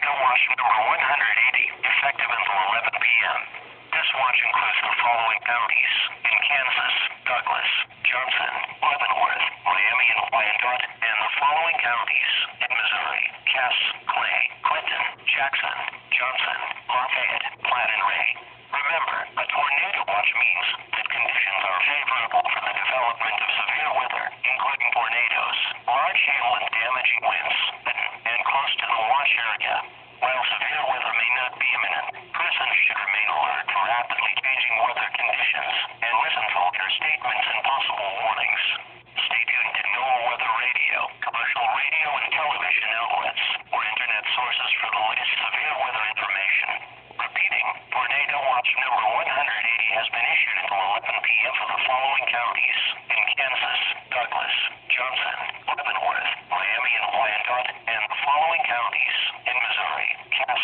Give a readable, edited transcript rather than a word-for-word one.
Tornado watch number 180, effective until 11 p.m. This watch includes the following counties in Kansas: Douglas, Johnson, Leavenworth, Miami and Wyandotte, and the following counties in Missouri: Cass, Clay, Clinton, Jackson, Johnson, Lafayette, Platte, and Ray. Remember, a tornado watch means that conditions are favorable for the development of severe weather, including tornadoes, large hail and damaging winds, and close to the watch area. While severe weather may not be imminent, persons should remain alert for rapidly changing weather conditions and listen to alert statements and possible warnings. Stay tuned to NOAA Weather Radio, commercial radio and television outlets, or internet sources for the latest severe weather information. Repeating, Tornado Watch number 180 has been issued until 11 p.m. for the following counties in Kansas: Douglas, Johnson, Leavenworth, Miami and Wyandotte, and the following counties in Missouri: Cass,